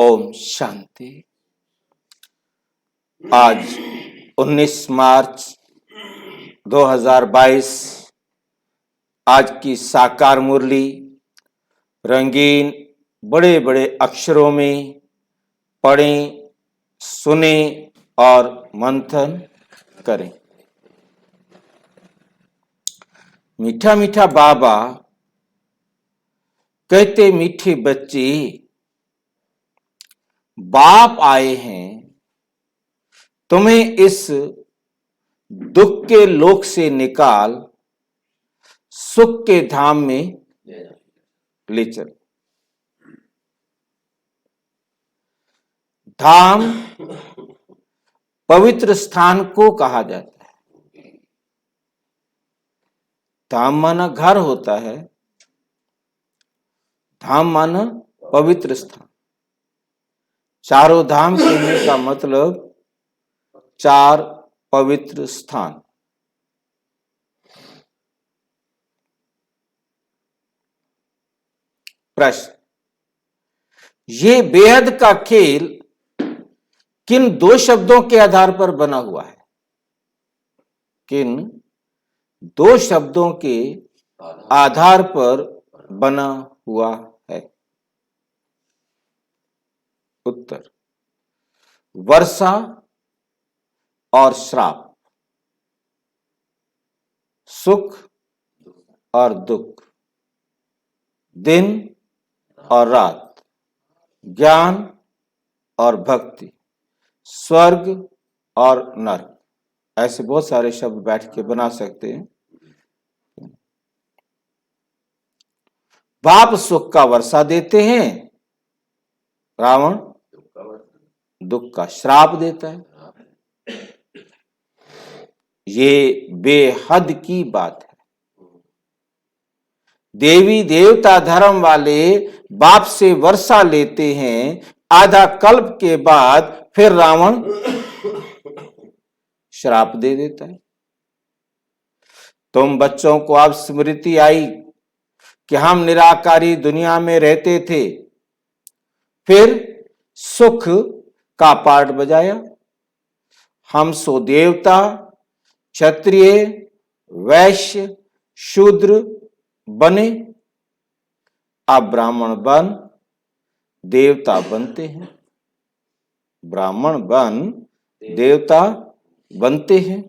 ओम शांति। आज 19 मार्च 2022 आज की साकार मुरली रंगीन बड़े बड़े अक्षरों में पढ़ें, सुने और मंथन करें। मीठा मीठा बाबा कहते, मीठे बच्चे बाप आए हैं तुम्हें इस दुख के लोक से निकाल सुख के धाम में ले चल। धाम पवित्र स्थान को कहा जाता है। धाम माना घर होता है, धाम माना पवित्र स्थान। चारों धाम कहने का मतलब चार पवित्र स्थान। प्रश्न, ये बेहद का खेल किन दो शब्दों के आधार पर बना हुआ है? किन दो शब्दों के आधार पर बना हुआ है? उत्तर, वर्षा और श्राप, सुख और दुख, दिन और रात, ज्ञान और भक्ति, स्वर्ग और नरक। ऐसे बहुत सारे शब्द बैठ के बना सकते हैं। बाप सुख का वर्षा देते हैं, रावण दुख का श्राप देता है। ये बेहद की बात है। देवी देवता धर्म वाले बाप से वर्षा लेते हैं, आधा कल्प के बाद फिर रावण श्राप दे देता है। तुम बच्चों को अब स्मृति आई कि हम निराकारी दुनिया में रहते थे, फिर सुख का पार्ट बजाया। हम सो देवता, क्षत्रिय, वैश्य, शूद्र बने, अब ब्राह्मण बन देवता बनते हैं। ब्राह्मण बन देवता बनते हैं।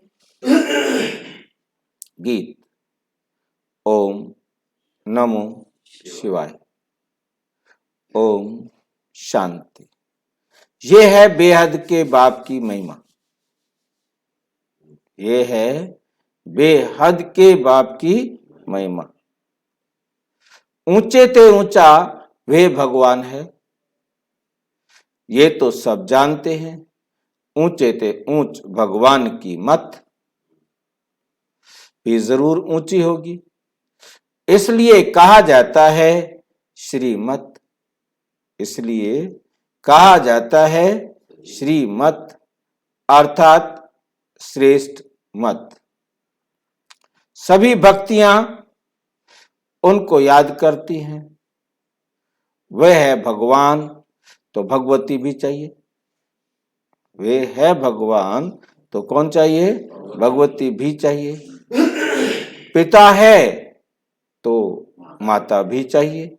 गीत। ओम नमो शिवाय। ओम शांति। ये है बेहद के बाप की महिमा। ये है बेहद के बाप की महिमा। ऊंचे ते ऊंचा वे भगवान है, ये तो सब जानते हैं। ऊंचे ते ऊंच भगवान की मत भी जरूर ऊंची होगी, इसलिए कहा जाता है श्रीमत। इसलिए कहा जाता है श्रीमत, अर्थात श्रेष्ठ मत। सभी भक्तियां उनको याद करती हैं। वह है भगवान तो भगवती भी चाहिए। वे है भगवान तो कौन चाहिए? भगवती भी चाहिए। पिता है तो माता भी चाहिए।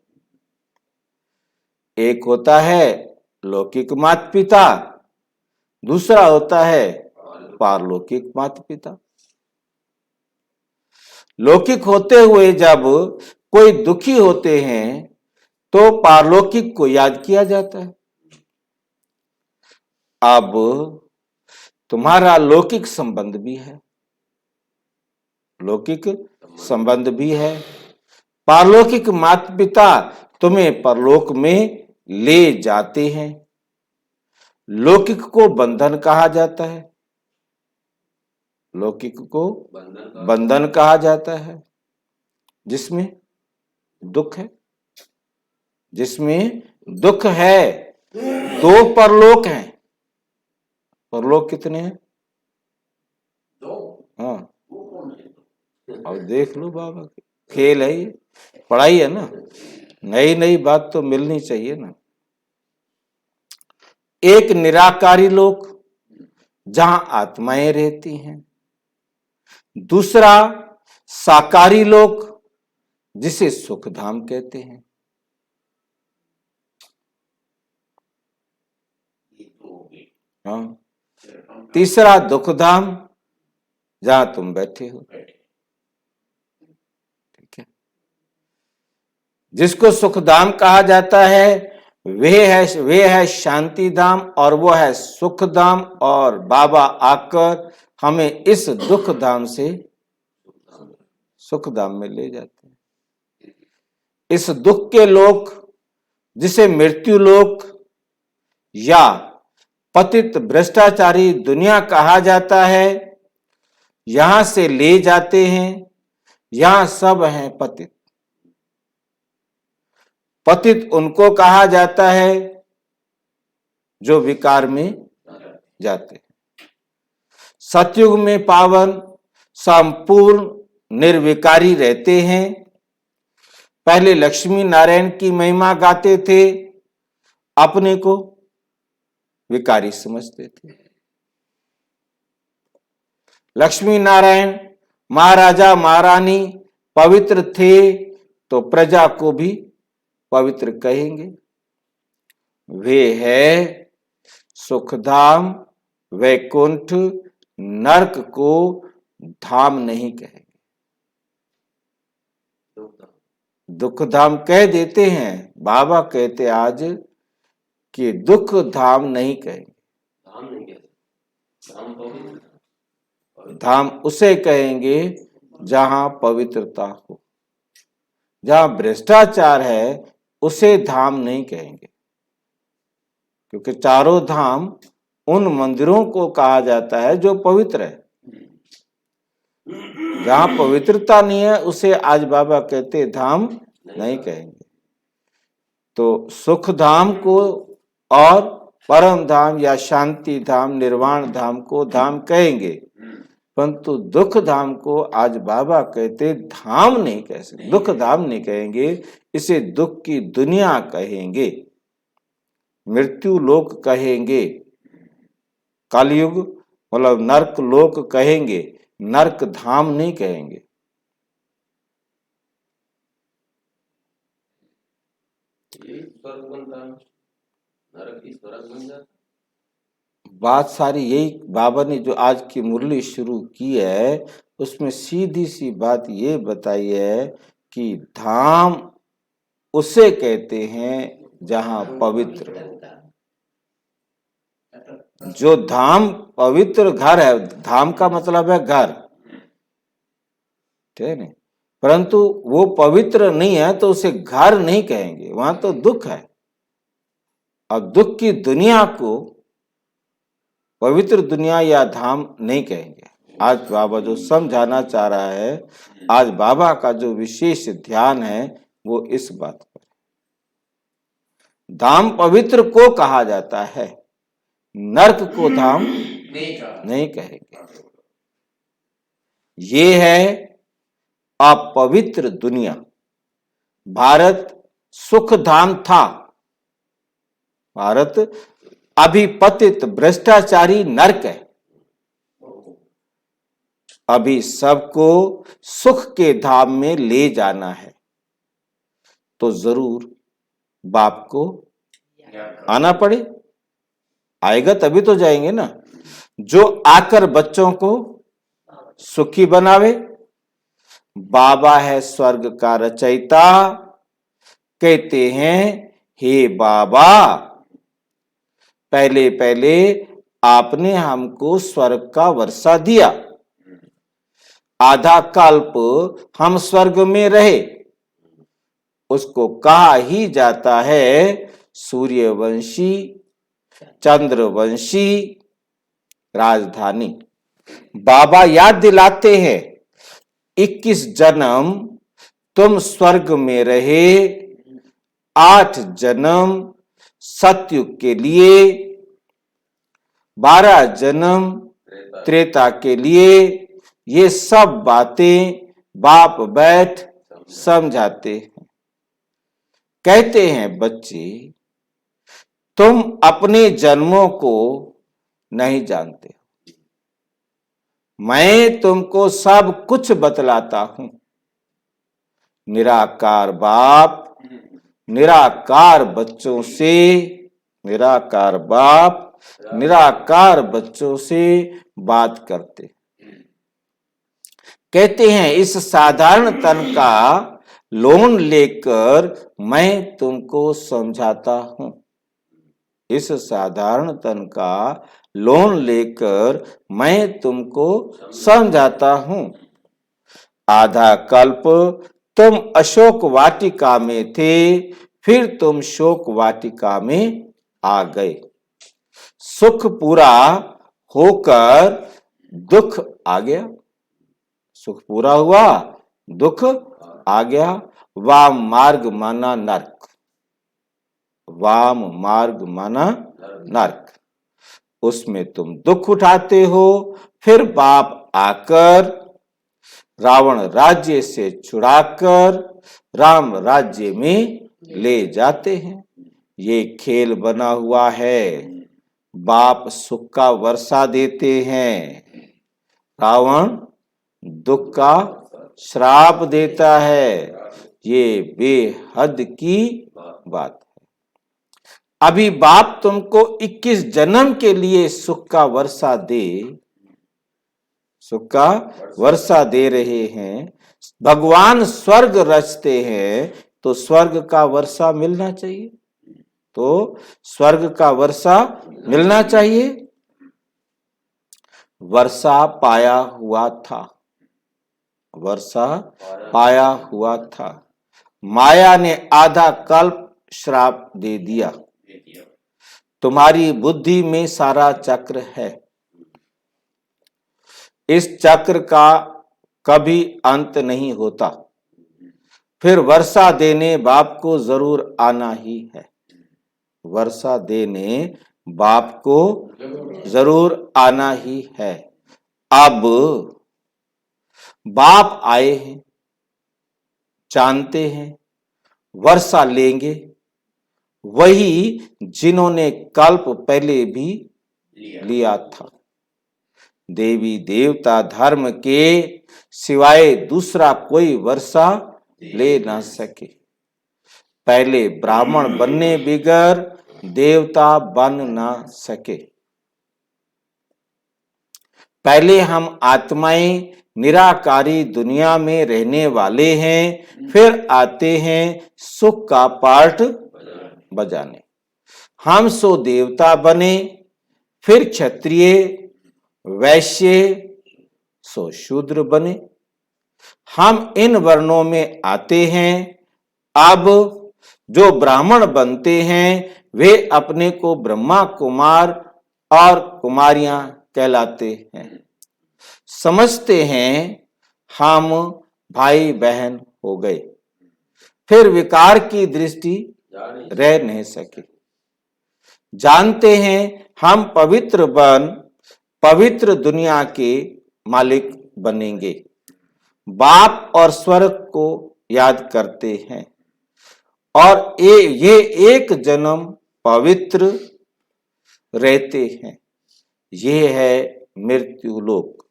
एक होता है लौकिक माता पिता, दूसरा होता है पारलौकिक माता पिता। लौकिक होते हुए जब कोई दुखी होते हैं तो पारलौकिक को याद किया जाता है। अब तुम्हारा लौकिक संबंध भी है, लौकिक संबंध भी है। पारलौकिक माता पिता तुम्हें परलोक में ले जाते हैं। लौकिक को बंधन कहा जाता है। लौकिक को बंधन कहा जाता है, जिसमें दुख है। जिसमें दुख है। दो परलोक हैं। परलोक कितने हैं? हाँ, अब देख लो बाबा, खेल है ये, पढ़ाई है ना, नई नई बात तो मिलनी चाहिए ना। एक निराकारी लोक जहां आत्माएं रहती हैं, दूसरा साकारी लोक जिसे सुखधाम कहते हैं, हाँ, तीसरा दुखधाम जहां तुम बैठे हो। ठीक है, जिसको सुखधाम कहा जाता है वे है शांति धाम और वो है सुख धाम, और बाबा आकर हमें इस दुख धाम से सुख धाम में ले जाते हैं। इस दुख के लोक जिसे मृत्यु लोक या पतित भ्रष्टाचारी दुनिया कहा जाता है, यहां से ले जाते हैं। यहां सब हैं पतित। पतित उनको कहा जाता है जो विकार में जाते हैं। सतयुग में पावन संपूर्ण निर्विकारी रहते हैं। पहले लक्ष्मी नारायण की महिमा गाते थे, अपने को विकारी समझते थे। लक्ष्मी नारायण महाराजा महारानी पवित्र थे तो प्रजा को भी पवित्र कहेंगे। वे है सुखधाम, वैकुंठ, नरक को धाम नहीं कहेंगे। दुखधाम कह देते हैं, बाबा कहते आज कि दुख धाम नहीं कहेंगे। धाम नहीं कहते, धाम पवित्र। धाम उसे कहेंगे जहां पवित्रता हो। जहां भ्रष्टाचार है उसे धाम नहीं कहेंगे, क्योंकि चारों धाम उन मंदिरों को कहा जाता है जो पवित्र है। जहां पवित्रता नहीं है उसे आज बाबा कहते धाम नहीं कहेंगे। तो सुख धाम को और परम धाम या शांति धाम, निर्वाण धाम को धाम कहेंगे, परंतु दुख धाम को आज बाबा कहते धाम नहीं कह सकते, दुख धाम नहीं कहेंगे। इसे दुख की दुनिया कहेंगे, मृत्यु लोक कहेंगे, कलयुग मतलब नरक लोक कहेंगे, नरक धाम नहीं कहेंगे। स्वर्ग बनता है, नरक ही स्वर्ग बन जाता। बात सारी यही बाबा ने जो आज की मुरली शुरू की है उसमें सीधी सी बात ये बताई है कि धाम उसे कहते हैं जहां पवित्र, जो धाम पवित्र घर है। धाम का मतलब है घर, ठीक है ना, परंतु वो पवित्र नहीं है तो उसे घर नहीं कहेंगे, वहां तो दुख है। और दुख की दुनिया को पवित्र दुनिया या धाम नहीं कहेंगे। आज बाबा जो समझाना चाह रहा है, आज बाबा का जो विशेष ध्यान है वो इस बात पर। धाम पवित्र को कहा जाता है, नरक को धाम नहीं कहेंगे। ये है अपवित्र दुनिया। भारत सुख धाम था, भारत अभी पतित भ्रष्टाचारी नरक है। अभी सबको सुख के धाम में ले जाना है तो जरूर बाप को आना पड़े। आएगा तभी तो जाएंगे ना। जो आकर बच्चों को सुखी बनावे। बाबा है स्वर्ग का रचयिता, कहते हैं हे बाबा पहले पहले आपने हमको स्वर्ग का वर्षा दिया, आधा कल्प हम स्वर्ग में रहे। उसको कहा ही जाता है सूर्यवंशी चंद्रवंशी राजधानी। बाबा याद दिलाते हैं 21 जन्म तुम स्वर्ग में रहे, 8 जन्म सतयुग के लिए, 12 जन्म त्रेता के लिए। ये सब बातें बाप बैठ समझाते हैं। कहते हैं बच्चे तुम अपने जन्मों को नहीं जानते हो। मैं तुमको सब कुछ बतलाता हूं। निराकार बाप निराकार बच्चों से निराकार बाप निराकार बच्चों से बात करते, कहते हैं इस साधारण तन का लोन लेकर मैं तुमको समझाता हूं। इस साधारण तन का लोन लेकर मैं तुमको समझाता हूं। आधा कल्प तुम अशोक वाटिका में थे, फिर तुम शोक वाटिका में आ गए। सुख पूरा होकर दुख आ गया। सुख पूरा हुआ, दुख आ गया। वाम मार्ग माना नरक। वाम मार्ग माना नरक। उसमें तुम दुख उठाते हो, फिर बाप आकर रावण राज्य से छुड़ाकर राम राज्य में ले जाते हैं। ये खेल बना हुआ है। बाप सुख का वर्षा देते हैं, रावण दुख का श्राप देता है। ये बेहद की बात है। अभी बाप तुमको 21 जन्म के लिए सुख का वर्षा दे रहे हैं। भगवान स्वर्ग रचते हैं तो स्वर्ग का वर्षा मिलना चाहिए। तो स्वर्ग का वर्षा मिलना चाहिए। वर्षा पाया हुआ था। वर्षा पाया हुआ था। माया ने आधा कल्प श्राप दे दिया। तुम्हारी बुद्धि में सारा चक्र है। इस चक्र का कभी अंत नहीं होता। फिर वर्षा देने बाप को जरूर आना ही है। वर्षा देने बाप को जरूर आना ही है। अब बाप आए हैं, जानते हैं वर्षा लेंगे। वही जिन्होंने कल्प पहले भी लिया था। देवी देवता धर्म के सिवाय दूसरा कोई वर्षा ले ना सके। पहले ब्राह्मण बनने बिगर देवता बन ना सके। पहले हम आत्माएं निराकारी दुनिया में रहने वाले हैं, फिर आते हैं सुख का पाठ बजाने। हम सो देवता बने, फिर क्षत्रिय वैश्य सो शूद्र बने। हम इन वर्णों में आते हैं। अब जो ब्राह्मण बनते हैं वे अपने को ब्रह्मा कुमार और कुमारियां कहलाते हैं। समझते हैं हम भाई बहन हो गए। फिर विकार की दृष्टि रह नहीं सके। जानते हैं हम पवित्र दुनिया के मालिक बनेंगे। बाप और स्वर्ग को याद करते हैं और ये एक जन्म पवित्र रहते हैं। ये है मृत्युलोक।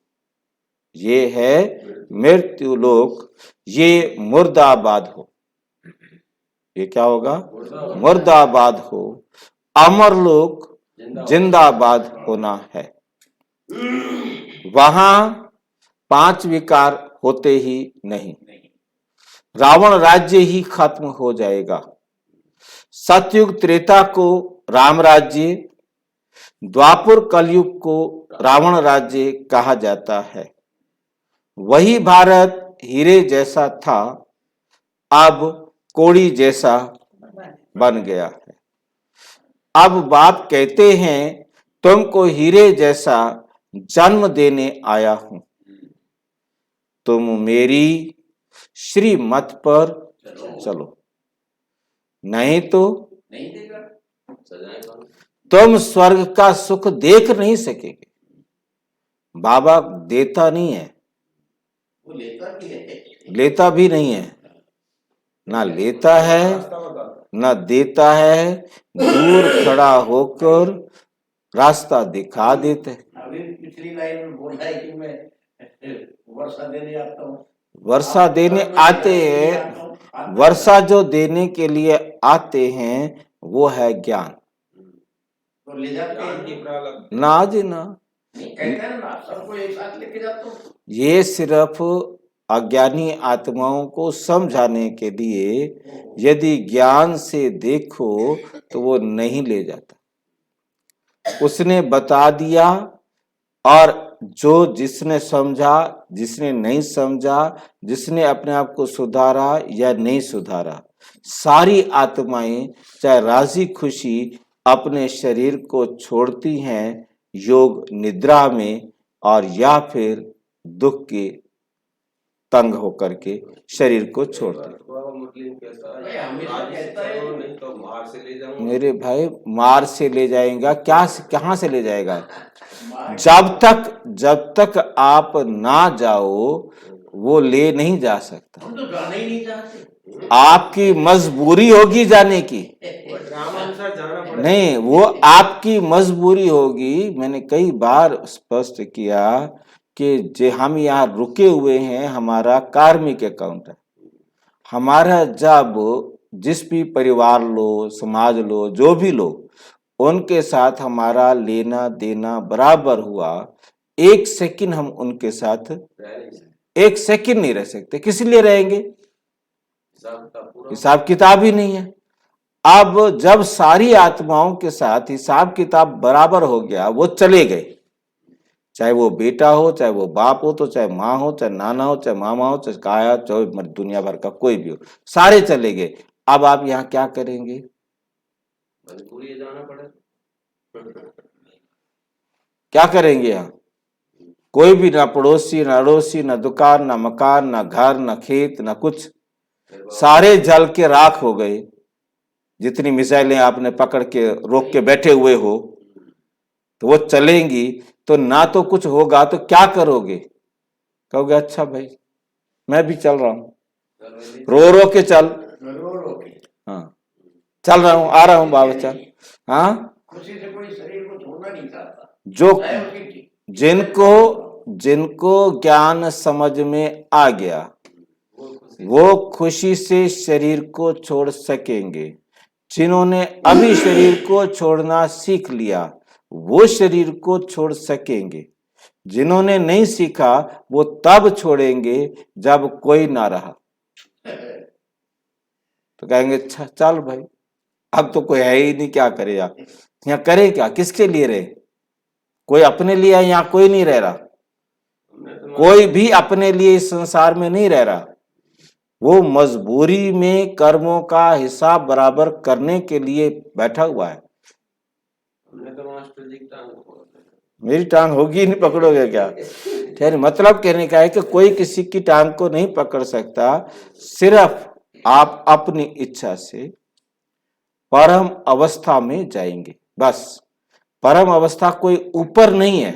ये है मृत्युलोक। ये मुर्दाबाद हो। ये क्या होगा? मुर्दाबाद हो। अमरलोक जिंदाबाद होना है। वहां 5 विकार होते ही नहीं। रावण राज्य ही खत्म हो जाएगा। सतयुग त्रेता को राम राज्य, द्वापर कलयुग को रावण राज्य कहा जाता है। वही भारत हीरे जैसा था, अब कोड़ी जैसा बन गया है। अब बाप कहते हैं तुमको हीरे जैसा जन्म देने आया हूं। तुम मेरी श्रीमत पर चलो, नहीं तो तुम स्वर्ग का सुख देख नहीं सकेंगे। बाबा देता नहीं है, लेता भी नहीं है। ना लेता है न देता है, दूर खड़ा होकर रास्ता दिखा देता है। अभी पिछली लाइन में बोला है कि मैं वर्षा देने आता हूँ। वर्षा देने आते हैं, वर्षा जो देने के लिए आते हैं वो है ज्ञान। तो ले जाते हैं ना जी ना, नहीं कहते हैं ना सबको एक साथ लेके जाता हूँ। ये सिर्फ अज्ञानी आत्माओं को समझाने के लिए, यदि ज्ञान से देखो तो वो नहीं ले जाता। उसने बता दिया, और जो जिसने समझा, जिसने नहीं समझा, जिसने अपने आप को सुधारा या नहीं सुधारा, सारी आत्माएं चाहे राजी खुशी अपने शरीर को छोड़ती हैं योग निद्रा में, और या फिर दुख के तंग होकर के शरीर को छोड़ते हैं। मेरे भाई मार से ले जाएगा क्या, कहाँ से ले जाएगा? जब तक आप ना जाओ वो ले नहीं जा सकता। हम तो जाना ही नहीं चाहते। आपकी मजबूरी होगी जाने की, नहीं वो आपकी मजबूरी होगी। मैंने कई बार स्पष्ट किया कि जो हम यहाँ रुके हुए हैं हमारा कार्मिक अकाउंट है। हमारा जब जिस भी परिवार लो, समाज लो, जो भी लो, उनके साथ हमारा लेना देना बराबर हुआ, एक सेकंड हम उनके साथ एक सेकंड नहीं रह सकते। किस लिए रहेंगे? हिसाब किताब ही नहीं है। अब जब सारी आत्माओं के साथ हिसाब किताब बराबर हो गया, वो चले गए, चाहे वो बेटा हो, चाहे वो बाप हो, तो चाहे माँ हो, चाहे नाना हो, चाहे मामा हो, चाहे काया, चाहे दुनिया भर का कोई भी हो, सारे चले गए। अब आप यहाँ क्या करेंगे? जाना पड़ेगा। क्या करेंगे यहाँ? कोई भी ना पड़ोसी, ना अड़ोसी, ना दुकान, ना मकान, ना घर, ना खेत, ना कुछ, सारे जल के राख हो गए। जितनी मिसाइलें आपने पकड़ के रोक के बैठे हुए हो, तो वो चलेंगी तो ना तो कुछ होगा, तो क्या करोगे? कहोगे अच्छा भाई मैं भी चल रहा हूं, रो रो के चल, हाँ चल रहा हूं, आ रहा हूं बाबा चल। हाँ, खुशी से कोई शरीर को छोड़ना नहीं चाहता। जो जिनको ज्ञान समझ में आ गया वो खुशी से शरीर को छोड़ सकेंगे। जिन्होंने अभी शरीर को छोड़ना सीख लिया वो शरीर को छोड़ सकेंगे। जिन्होंने नहीं सीखा वो तब छोड़ेंगे जब कोई ना रहा। तो कहेंगे चल भाई अब तो कोई है ही नहीं, क्या करे आप यहाँ, करे क्या, किसके लिए रहे? कोई अपने लिए है, यहाँ कोई नहीं रह रहा, कोई भी अपने लिए इस संसार में नहीं रह रहा। वो मजबूरी में कर्मों का हिसाब बराबर करने के लिए बैठा हुआ है। मेरी टांग होगी नहीं, पकड़ोगे क्या? खैर मतलब कहने का है कि कोई किसी की टांग को नहीं पकड़ सकता, सिर्फ आप अपनी इच्छा से परम अवस्था में जाएंगे। बस परम अवस्था कोई ऊपर नहीं है,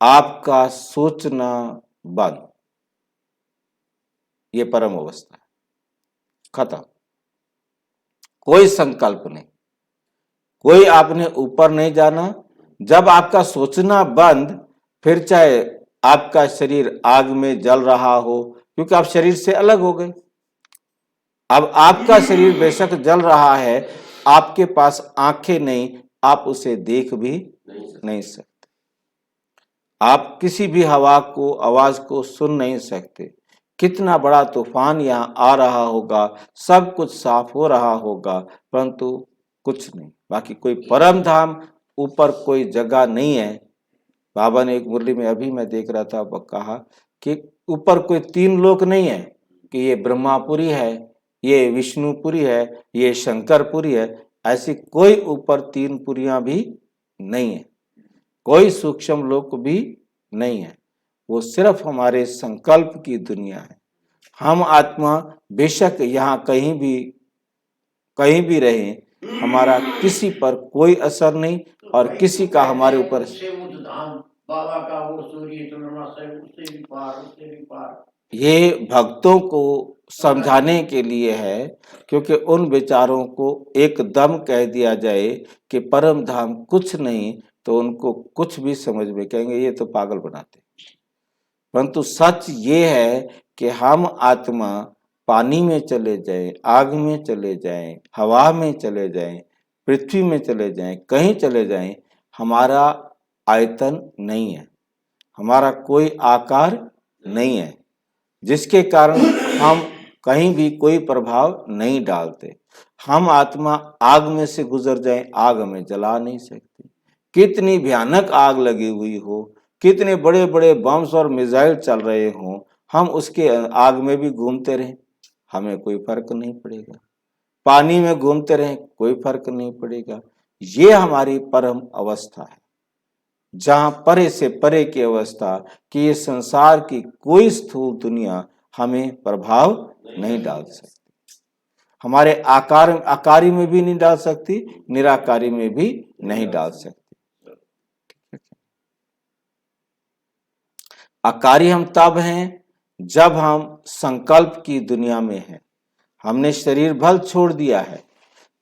आपका सोचना बंद, ये परम अवस्था है, खत्म। कोई संकल्प नहीं, कोई आपने ऊपर नहीं जाना। जब आपका सोचना बंद, फिर चाहे आपका शरीर आग में जल रहा हो, क्योंकि आप शरीर से अलग हो गए। अब आपका शरीर बेशक जल रहा है, आपके पास आंखें नहीं, आप उसे देख भी नहीं सकते, आप किसी भी हवा को, आवाज को सुन नहीं सकते। कितना बड़ा तूफान यहाँ आ रहा होगा, सब कुछ साफ हो रहा होगा, परंतु कुछ नहीं। बाकी कोई परम धाम ऊपर कोई जगह नहीं है। बाबा ने एक मुरली में अभी मैं देख रहा था, कहा कि ऊपर कोई 3 लोक नहीं है कि ये ब्रह्मापुरी है, ये विष्णुपुरी है, ये शंकरपुरी है। ऐसी कोई ऊपर 3 पुरियां भी नहीं है, कोई सूक्ष्म लोक भी नहीं है। वो सिर्फ हमारे संकल्प की दुनिया है। हम आत्मा बेशक यहाँ कहीं भी रहे, हमारा किसी पर कोई असर नहीं और किसी का हमारे ऊपर। बाबा का वो सूर्य चंद्रमा से उससे भी पार, उससे भी पार, ये भक्तों को समझाने के लिए है, क्योंकि उन विचारों को एकदम कह दिया जाए कि परम धाम कुछ नहीं, तो उनको कुछ भी समझ में कहेंगे ये तो पागल बनाते। परंतु सच ये है कि हम आत्मा पानी में चले जाएं, आग में चले जाएं, हवा में चले जाएं, पृथ्वी में चले जाएं, कहीं चले जाएं, हमारा आयतन नहीं है, हमारा कोई आकार नहीं है, जिसके कारण हम कहीं भी कोई प्रभाव नहीं डालते। हम आत्मा आग में से गुजर जाएं, आग हमें जला नहीं सकती। कितनी भयानक आग लगी हुई हो, कितने बड़े बड़े बम्स और मिसाइल चल रहे हों, हम उसके आग में भी घूमते रहें, हमें कोई फर्क नहीं पड़ेगा। पानी में घूमते रहें, कोई फर्क नहीं पड़ेगा। ये हमारी परम अवस्था है, जहां परे से परे की अवस्था कि ये संसार की कोई स्थूल दुनिया हमें प्रभाव नहीं डाल सकती, हमारे आकारी में भी नहीं डाल सकती, निराकारी में भी नहीं डाल सकती। आकारी हम तब हैं जब हम संकल्प की दुनिया में हैं। हमने शरीर भल छोड़ दिया है,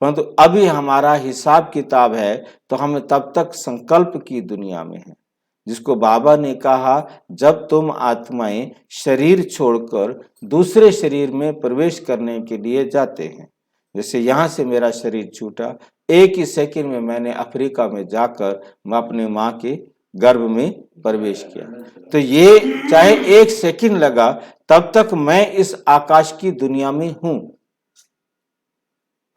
परंतु अभी हमारा हिसाब किताब है, तो हम तब तक संकल्प की दुनिया में हैं, जिसको बाबा ने कहा जब तुम आत्माएं शरीर छोड़कर दूसरे शरीर में प्रवेश करने के लिए जाते हैं। जैसे यहाँ से मेरा शरीर छूटा, एक ही सेकंड में मैंने अफ्रीका में जाकर मैं अपने माँ के गर्भ में प्रवेश किया। तो ये चाहे एक सेकंड लगा, तब तक मैं इस आकाश की दुनिया में हूं।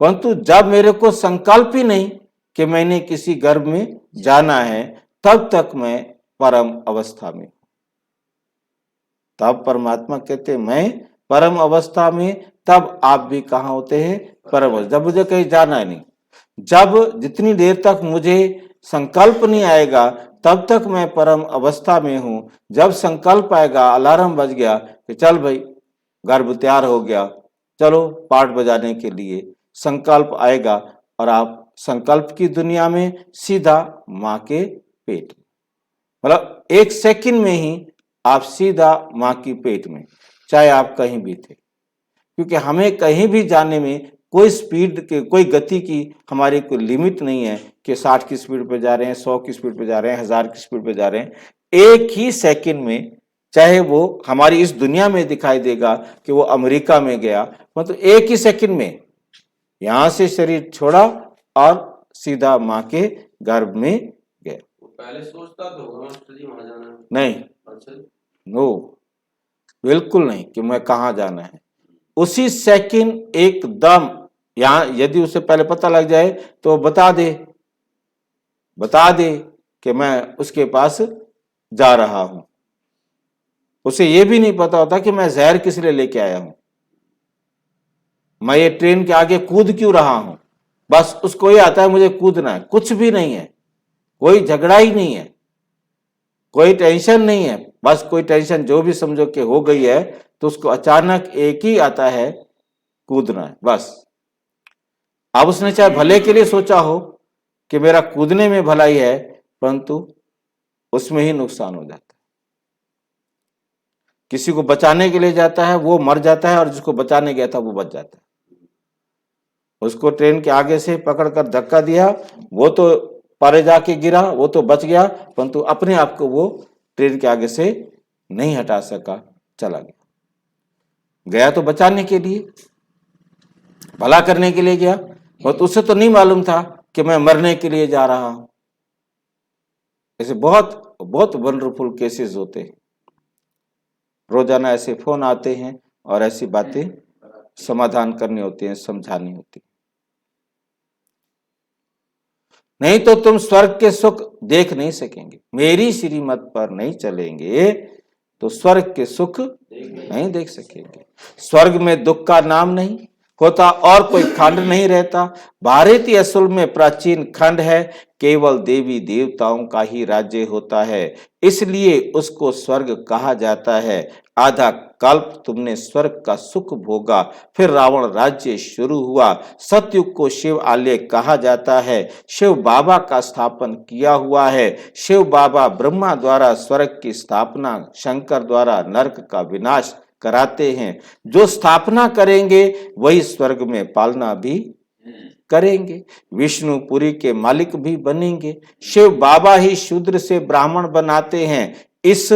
परंतु जब मेरे को संकल्प ही नहीं कि मैंने किसी गर्भ में जाना है, तब तक मैं परम अवस्था में। तब परमात्मा कहते मैं परम अवस्था में, तब आप भी कहाँ होते हैं? परम। जब मुझे कहीं जाना नहीं, जब जितनी देर तक मुझे संकल्प नहीं आएगा, तब तक मैं परम अवस्था में हूं। जब संकल्प आएगा, अलार्म बज गया कि चल भाई गर्भ तैयार हो गया, चलो पाठ बजाने के लिए, संकल्प आएगा और आप संकल्प की दुनिया में सीधा माँ के पेट में, मतलब एक सेकंड में ही आप सीधा माँ की पेट में, चाहे आप कहीं भी थे। क्योंकि हमें कहीं भी जाने में कोई स्पीड के, कोई गति की हमारी कोई लिमिट नहीं है कि 60 की स्पीड पे जा रहे हैं, 100 की स्पीड पे जा रहे हैं, 1000 की स्पीड पे जा रहे हैं। एक ही सेकंड में, चाहे वो हमारी इस दुनिया में दिखाई देगा कि वो अमेरिका में गया, मतलब एक ही सेकंड में यहां से शरीर छोड़ा और सीधा माँ के गर्भ में गया। पहले सोचता तो मास्टर जी वहां जाना है। नहीं, नो, बिल्कुल नहीं कि मैं कहाँ जाना है। उसी सेकंड एकदम, यहां यदि उसे पहले पता लग जाए तो बता दे कि मैं उसके पास जा रहा हूं। उसे यह भी नहीं पता होता कि मैं जहर किस लिए लेके आया हूं, मैं ये ट्रेन के आगे कूद क्यों रहा हूं। बस उसको ये आता है मुझे कूदना है, कुछ भी नहीं है, कोई झगड़ा ही नहीं है, कोई टेंशन नहीं है। बस कोई टेंशन जो भी समझो कि हो गई है, तो उसको अचानक एक ही आता है, कूदना है बस। अब उसने चाहे भले के लिए सोचा हो कि मेरा कूदने में भलाई है, परंतु उसमें ही नुकसान हो जाता है। किसी को बचाने के लिए जाता है, वो मर जाता है, और जिसको बचाने गया था वो बच जाता है। उसको ट्रेन के आगे से पकड़कर धक्का दिया, वो तो पारे जाके गिरा, वो तो बच गया, परंतु अपने आप को वो ट्रेन के आगे से नहीं हटा सका, चला गया तो बचाने के लिए, भला करने के लिए गया, और उसे तो नहीं मालूम था कि मैं मरने के लिए जा रहा हूं। ऐसे बहुत बहुत वंडरफुल केसेस होते हैं, रोजाना ऐसे फोन आते हैं और ऐसी बातें समाधान करनी होती हैं, समझानी होती है। नहीं तो तुम स्वर्ग के सुख देख नहीं सकेंगे। मेरी श्रीमत पर नहीं चलेंगे तो स्वर्ग के सुख नहीं देख सकेंगे। स्वर्ग में दुख का नाम नहीं होता और कोई खंड नहीं रहता। भारत ही असल में प्राचीन खंड है, केवल देवी देवताओं का ही राज्य होता है, इसलिए उसको स्वर्ग कहा जाता है। आधा कल्प तुमने स्वर्ग का सुख भोगा, फिर रावण राज्य शुरू हुआ। सतयुग को शिव आलय कहा जाता है, शिव बाबा का स्थापन किया हुआ है। शिव बाबा ब्रह्मा द्वारा स्वर्ग की स्थापना, शंकर द्वारा नरक का विनाश कराते हैं। जो स्थापना करेंगे वही स्वर्ग में पालना भी करेंगे। विष्णुपुरी के मालिक भी बनेंगे। शिव बाबा ही शूद्र से ब्राह्मण बनाते हैं। इस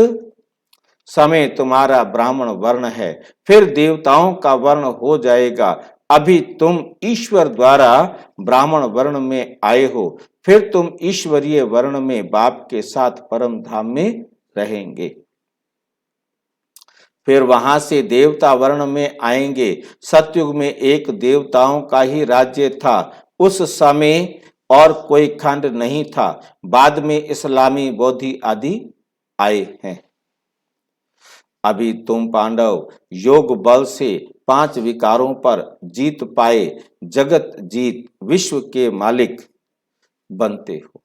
समय तुम्हारा ब्राह्मण वर्ण है, फिर देवताओं का वर्ण हो जाएगा। अभी तुम ईश्वर द्वारा ब्राह्मण वर्ण में आए हो, फिर तुम ईश्वरीय वर्ण में बाप के साथ परम धाम में रहेंगे। फिर वहां से देवता वर्ण में आएंगे। सतयुग में एक देवताओं का ही राज्य था। उस समय और कोई खंड नहीं था। बाद में इस्लामी बौद्धि आदि आए हैं। अभी तुम पांडव योग बल से 5 विकारों पर जीत पाए जगत जीत विश्व के मालिक बनते हो।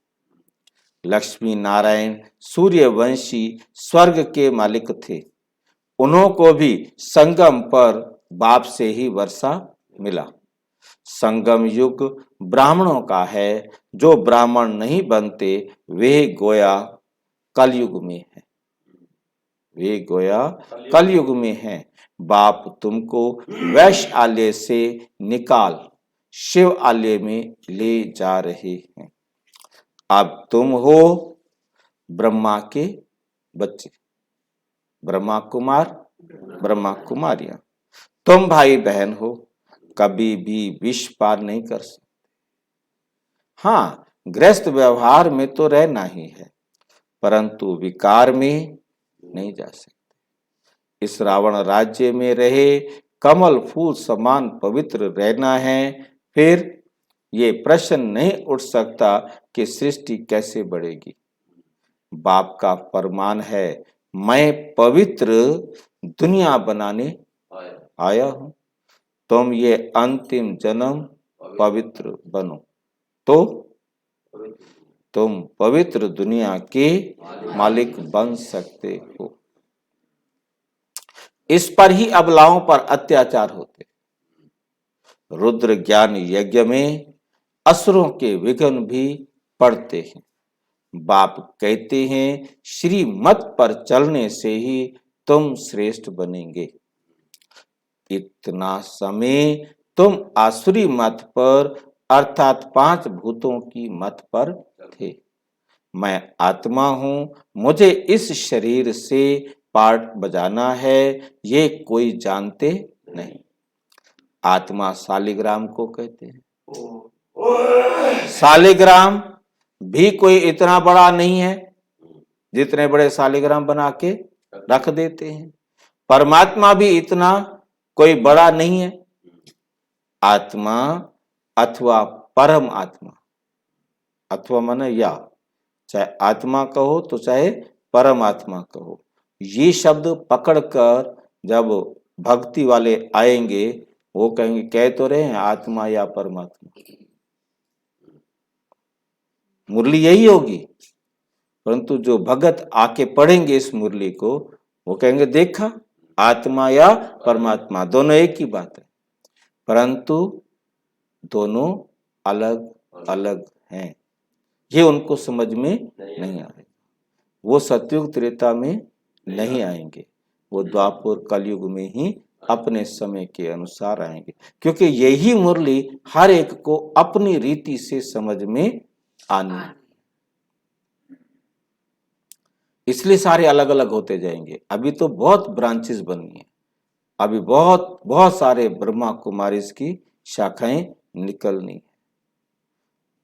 लक्ष्मी नारायण सूर्यवंशी स्वर्ग के मालिक थे। उन्हों को भी संगम पर बाप से ही वर्षा मिला। संगम युग ब्राह्मणों का है। जो ब्राह्मण नहीं बनते वे गोया कलयुग में है। वे गोया कलयुग में है। बाप तुमको वैश्य आलय से निकाल शिव आलय में ले जा रहे हैं। अब तुम हो ब्रह्मा के बच्चे, ब्रह्मा कुमार, ब्रह्मा कुमारियां। तुम भाई बहन हो, कभी भी विष पार नहीं कर सकते। हाँ, गृहस्थ व्यवहार में तो रहना ही है, परंतु विकार में नहीं जा सकते। इस रावण राज्य में रहे कमल फूल समान पवित्र रहना है। फिर ये प्रश्न नहीं उठ सकता कि सृष्टि कैसे बढ़ेगी। बाप का फरमान है, मैं पवित्र दुनिया बनाने आया हूं। तुम ये अंतिम जन्म पवित्र बनो तो तुम पवित्र दुनिया के मालिक बन सकते हो। इस पर ही अबलाओं पर अत्याचार होते। रुद्र ज्ञान यज्ञ में असुरों के विघ्न भी पड़ते हैं। बाप कहते हैं, श्री मत पर चलने से ही तुम श्रेष्ठ बनेंगे। इतना समय तुम आसुरी मत पर अर्थात 5 भूतों की मत पर थे। मैं आत्मा हूं, मुझे इस शरीर से पार्ट बजाना है, ये कोई जानते नहीं। आत्मा शालिग्राम को कहते हैं। शालिग्राम भी कोई इतना बड़ा नहीं है जितने बड़े शालिग्राम बना के रख देते हैं। परमात्मा भी इतना कोई बड़ा नहीं है। आत्मा अथवा परम आत्मा, अथवा माने या, चाहे आत्मा कहो तो चाहे परमात्मा कहो, ये शब्द पकड़कर जब भक्ति वाले आएंगे वो कहेंगे कह तो रहे हैं आत्मा या परमात्मा, मुरली यही होगी। परंतु जो भगत आके पढ़ेंगे इस मुरली को वो कहेंगे देखा आत्मा या परमात्मा दोनों एक ही बात है, परंतु दोनों अलग अलग हैं। ये उनको समझ में नहीं आएगा। वो सतयुग त्रेता में नहीं आएंगे, वो द्वापर कलयुग में ही अपने समय के अनुसार आएंगे, क्योंकि यही मुरली हर एक को अपनी रीति से समझ में आनी, इसलिए सारे अलग अलग होते जाएंगे। अभी तो बहुत ब्रांचेस बनी है, अभी बहुत बहुत सारे ब्रह्मा कुमारीज की शाखाएं निकलनी है।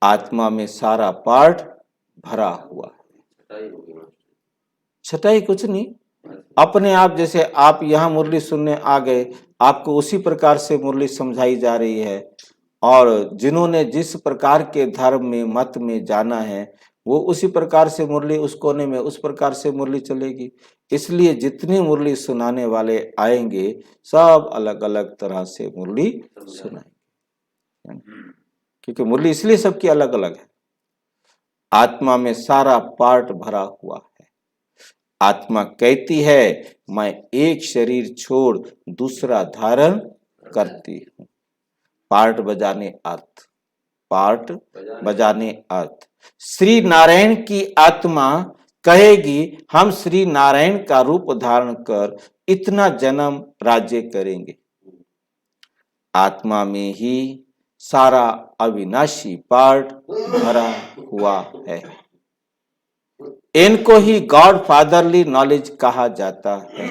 आत्मा में सारा पार्ट भरा हुआ है। छटाई कुछ नहीं, अपने आप जैसे आप यहाँ मुरली सुनने आ गए, आपको उसी प्रकार से मुरली समझाई जा रही है, और जिन्होंने जिस प्रकार के धर्म में मत में जाना है वो उसी प्रकार से मुरली उस कोने में उस प्रकार से मुरली चलेगी। इसलिए जितने मुरली सुनाने वाले आएंगे सब अलग अलग तरह से मुरली सुनाएंगे, क्योंकि मुरली इसलिए सबकी अलग अलग है। आत्मा में सारा पार्ट भरा हुआ है। आत्मा कहती है मैं एक शरीर छोड़ दूसरा धारण करती हूँ। पार्ट बजाने अर्थ, पार्ट बजाने अर्थ। श्री नारायण की आत्मा कहेगी हम श्री नारायण का रूप धारण कर इतना जन्म राज्य करेंगे। आत्मा में ही सारा अविनाशी पार्ट भरा हुआ है। इनको ही गॉड फादरली नॉलेज कहा जाता है।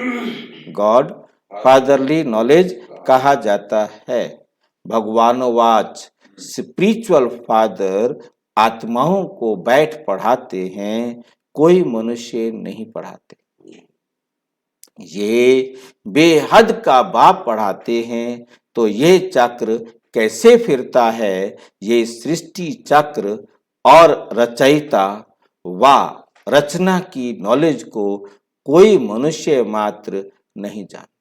गॉड फादरली नॉलेज कहा जाता है। भगवानोवाच स्पिरिचुअल फादर आत्माओं को बैठ पढ़ाते हैं, कोई मनुष्य नहीं पढ़ाते। ये बेहद का बाप पढ़ाते हैं। तो ये चक्र कैसे फिरता है, ये सृष्टि चक्र और रचयिता व रचना की नॉलेज को कोई मनुष्य मात्र नहीं जानते।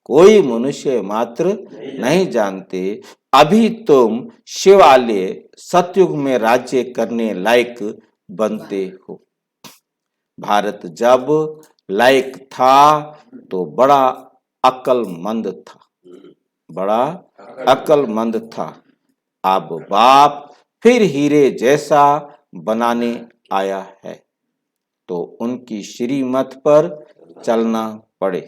कोई मनुष्य मात्र नहीं जानते। अभी तुम शिवालय सतयुग में राज्य करने लायक बनते हो। भारत जब लायक था तो बड़ा अक्लमंद था, बड़ा अक्लमंद था। अब बाप फिर हीरे जैसा बनाने आया है, तो उनकी श्रीमत पर चलना पड़े।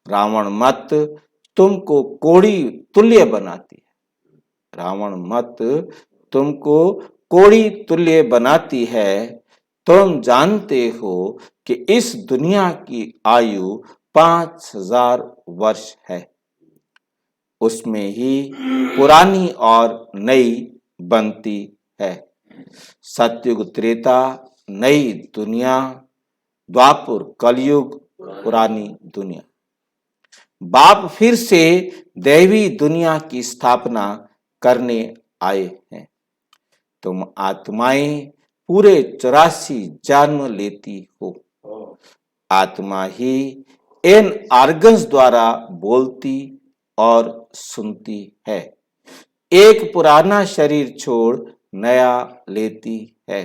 रावण मत तुमको कोड़ी तुल्य बनाती है। रावण मत तुमको कोड़ी तुल्य बनाती है। तुम जानते हो कि इस दुनिया की आयु 5000 वर्ष है। उसमें ही पुरानी और नई बनती है। सतयुग त्रेता नई दुनिया, द्वापर कलयुग पुरानी दुनिया। बाप फिर से दैवी दुनिया की स्थापना करने आए हैं। तुम आत्माएं पूरे 84 जन्म लेती हो। आत्मा ही इन ऑर्गन्स द्वारा बोलती और सुनती है। एक पुराना शरीर छोड़ नया लेती है।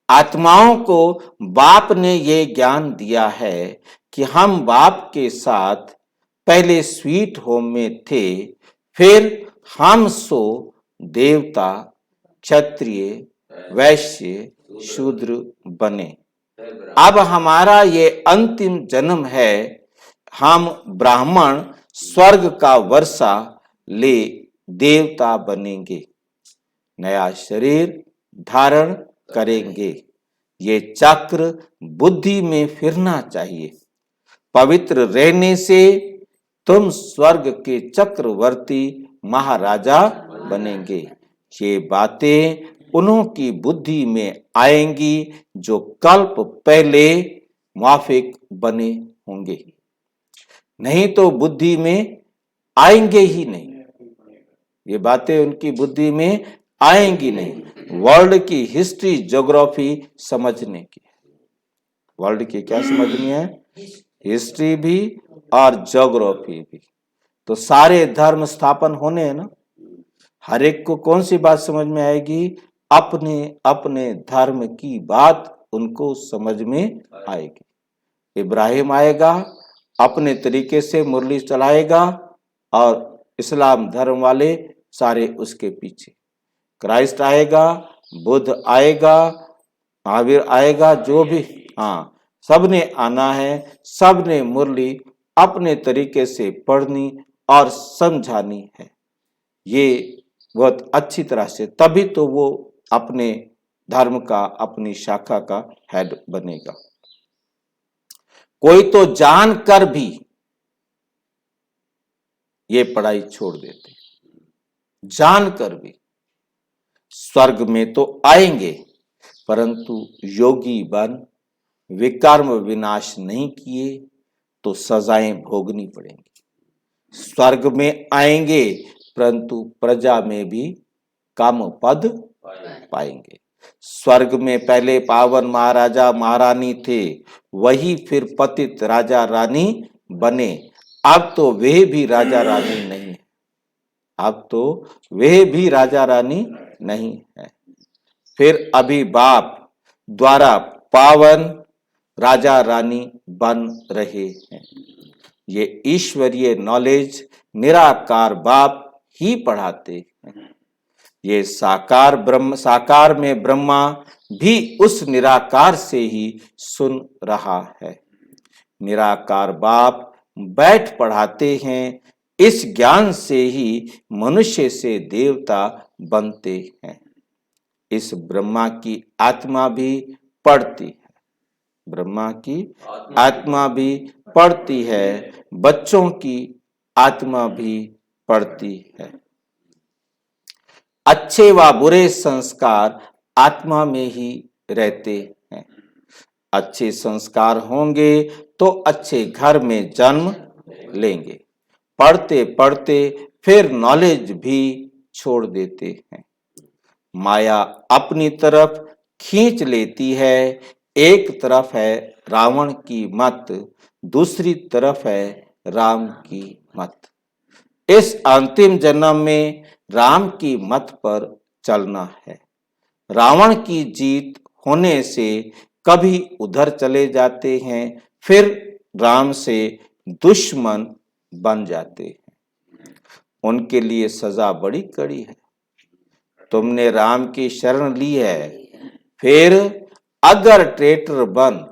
आत्माओं को बाप ने ये ज्ञान दिया है कि हम बाप के साथ पहले स्वीट होम में थे, फिर हम सो देवता, क्षत्रिय, वैश्य, शूद्र बने। अब हमारा ये अंतिम जन्म है। हम ब्राह्मण स्वर्ग का वर्षा ले देवता बनेंगे, नया शरीर धारण करेंगे। ये चक्र बुद्धि में फिरना चाहिए। पवित्र रहने से तुम स्वर्ग के चक्रवर्ती महाराजा बनेंगे। ये बातें उन्हों की बुद्धि में आएंगी जो कल्प पहले मुआफिक बने होंगे, नहीं तो बुद्धि में आएंगे ही नहीं। ये बातें उनकी बुद्धि में आएंगी नहीं। वर्ल्ड की हिस्ट्री ज्योग्राफी समझने की, वर्ल्ड की क्या समझनी है, हिस्ट्री भी और ज्योग्राफी भी। तो सारे धर्म स्थापन होने हैं ना। हर एक को कौन सी बात समझ में आएगी, अपने अपने धर्म की बात उनको समझ में आएगी। इब्राहिम आएगा, अपने तरीके से मुरली चलाएगा और इस्लाम धर्म वाले सारे उसके पीछे। क्राइस्ट आएगा, बुद्ध आएगा, महावीर आएगा, जो भी, हाँ, सबने आना है। सबने मुरली अपने तरीके से पढ़नी और समझानी है। ये बहुत अच्छी तरह से, तभी तो वो अपने धर्म का, अपनी शाखा का हेड बनेगा। कोई तो जानकर भी ये पढ़ाई छोड़ देते, जानकर भी। स्वर्ग में तो आएंगे, परंतु योगी बन विकर्म विनाश नहीं किए तो सजाएं भोगनी पड़ेंगी। स्वर्ग में आएंगे, परंतु प्रजा में भी कम पद पाएंगे। स्वर्ग में पहले पावन महाराजा महारानी थे, वही फिर पतित राजा रानी बने। अब तो वे भी राजा रानी नहीं, अब तो वे भी राजा रानी नहीं है। फिर अभी बाप द्वारा पावन राजा रानी बन रहे हैं। ये ईश्वरीय नॉलेज निराकार बाप ही पढ़ाते हैं। ये साकार में ब्रह्मा भी उस निराकार से ही सुन रहा है। निराकार बाप बैठ पढ़ाते हैं। इस ज्ञान से ही मनुष्य से देवता बनते हैं। इस ब्रह्मा की आत्मा भी पढ़ती है। ब्रह्मा की आत्मा भी पढ़ती है। बच्चों की आत्मा भी पढ़ती है। अच्छे व बुरे संस्कार आत्मा में ही रहते हैं। अच्छे संस्कार होंगे तो अच्छे घर में जन्म लेंगे। पढ़ते पढ़ते फिर नॉलेज भी छोड़ देते हैं। माया अपनी तरफ खींच लेती है। एक तरफ है रावण की मत, दूसरी तरफ है राम की मत। इस अंतिम जन्म में राम की मत पर चलना है। रावण की जीत होने से कभी उधर चले जाते हैं, फिर राम से दुश्मन बन जाते हैं। उनके लिए सजा बड़ी कड़ी है। तुमने राम की शरण ली है, फिर अगर ट्रेटर बन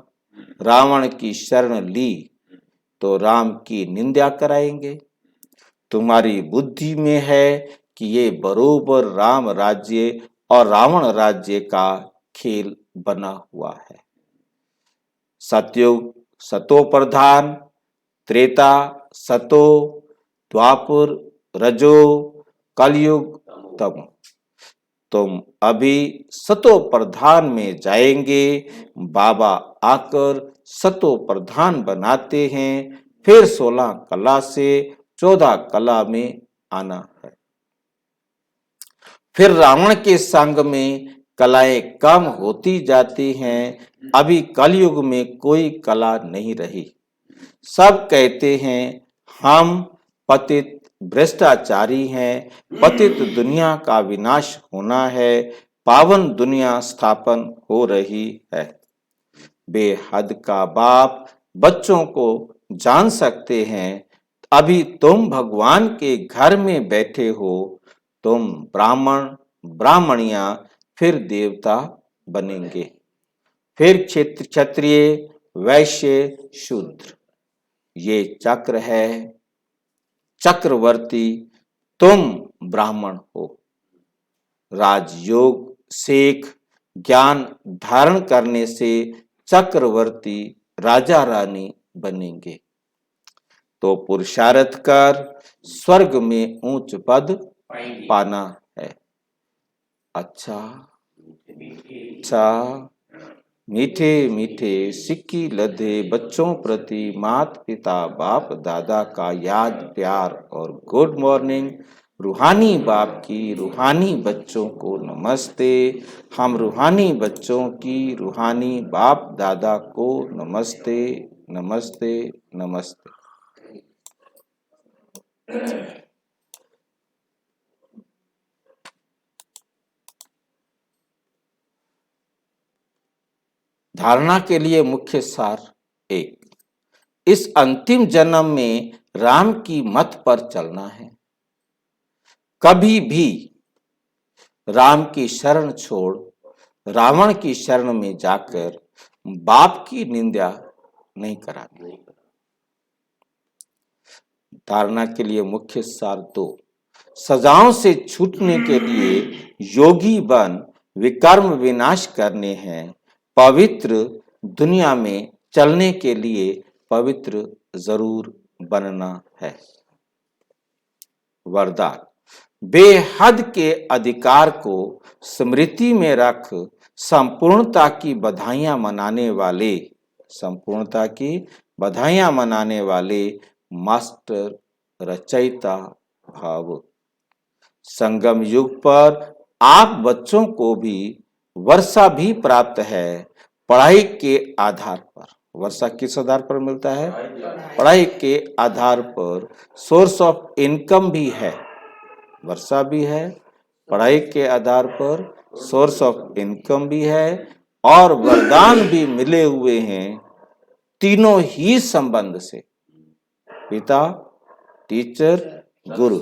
रावण की शरण ली तो राम की निंदा कराएंगे। तुम्हारी बुद्धि में है कि ये बरोबर राम राज्य और रावण राज्य का खेल बना हुआ है। सतयुग सतो प्रधान, त्रेता सतो, द्वापर रजो, कलयुग तम। तुम अभी सतो प्रधान में जाएंगे। बाबा आकर सतो प्रधान बनाते हैं। फिर 16 कला से 14 कला में आना है। फिर रावण के संग में कलाएं कम होती जाती हैं। अभी कलयुग में कोई कला नहीं रही। सब कहते हैं हम पतित भ्रष्टाचारी हैं। पतित दुनिया का विनाश होना है। पावन दुनिया स्थापन हो रही है। बेहद का बाप बच्चों को जान सकते हैं। अभी तुम भगवान के घर में बैठे हो। तुम ब्राह्मण ब्राह्मणिया फिर देवता बनेंगे। फिर क्षत्रिय वैश्य शूद्र। ये चक्र है। चक्रवर्ती तुम ब्राह्मण हो। राजयोग शेख ज्ञान धारण करने से चक्रवर्ती राजा रानी बनेंगे। तो पुरुषार्थ कर स्वर्ग में उच्च पद पाना है। अच्छा मीठे मीठे सिक्की लदे बच्चों प्रति माता पिता बाप दादा का याद प्यार और गुड मॉर्निंग। रूहानी बाप की रूहानी बच्चों को नमस्ते। हम रूहानी बच्चों की रूहानी बाप दादा को नमस्ते नमस्ते नमस्ते। धारणा के लिए मुख्य सार 1, इस अंतिम जन्म में राम की मत पर चलना है। कभी भी राम की शरण छोड़ रावण की शरण में जाकर बाप की निंदा नहीं करानी। धारणा के लिए मुख्य सार 2, सजाओं से छूटने के लिए योगी बन विकर्म विनाश करने हैं। पवित्र दुनिया में चलने के लिए पवित्र जरूर बनना है। वरदान, बेहद के अधिकार को स्मृति में रख संपूर्णता की बधाइयां मनाने वाले मास्टर रचयिता भाव। संगम युग पर आप बच्चों को भी वर्षा भी प्राप्त है। पढ़ाई के आधार पर। वर्षा किस आधार पर मिलता है? पढ़ाई के आधार पर। सोर्स ऑफ इनकम भी है। वर्षा भी है, पढ़ाई के आधार पर सोर्स ऑफ इनकम भी है और वरदान भी मिले हुए हैं। तीनों ही संबंध से, पिता टीचर गुरु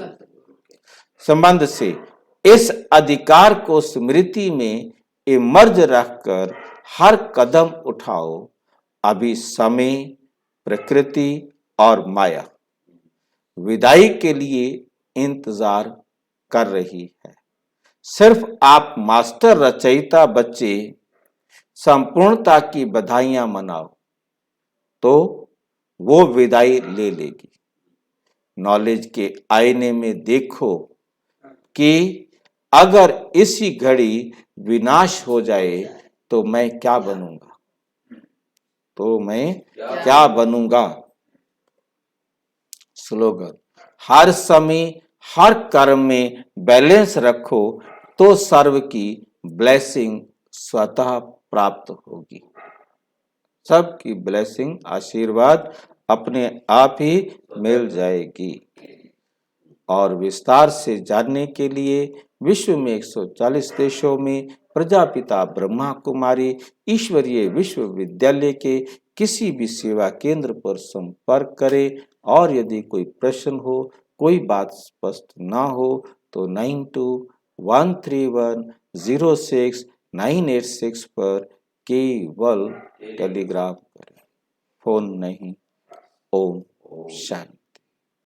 संबंध से। इस अधिकार को स्मृति में इमर्ज रखकर हर कदम उठाओ। अभी समय, प्रकृति और माया विदाई के लिए इंतजार कर रही है। सिर्फ आप मास्टर रचयिता बच्चे संपूर्णता की बधाइयां मनाओ तो वो विदाई ले लेगी। नॉलेज के आईने में देखो कि अगर इसी घड़ी विनाश हो जाए तो मैं क्या बनूंगा, क्या बनूंगा। स्लोगन, हर समय हर कर्म में बैलेंस रखो तो सर्व की ब्लेसिंग स्वतः प्राप्त होगी। सबकी ब्लेसिंग, आशीर्वाद अपने आप ही मिल जाएगी। और विस्तार से जानने के लिए विश्व में 140 देशों में प्रजापिता ब्रह्मा कुमारी ईश्वरीय विश्वविद्यालय के किसी भी सेवा केंद्र पर संपर्क करें। और यदि कोई प्रश्न हो, कोई बात स्पष्ट ना हो तो 9213106986 पर केवल टेलीग्राम करें, फोन नहीं। ओम शांति।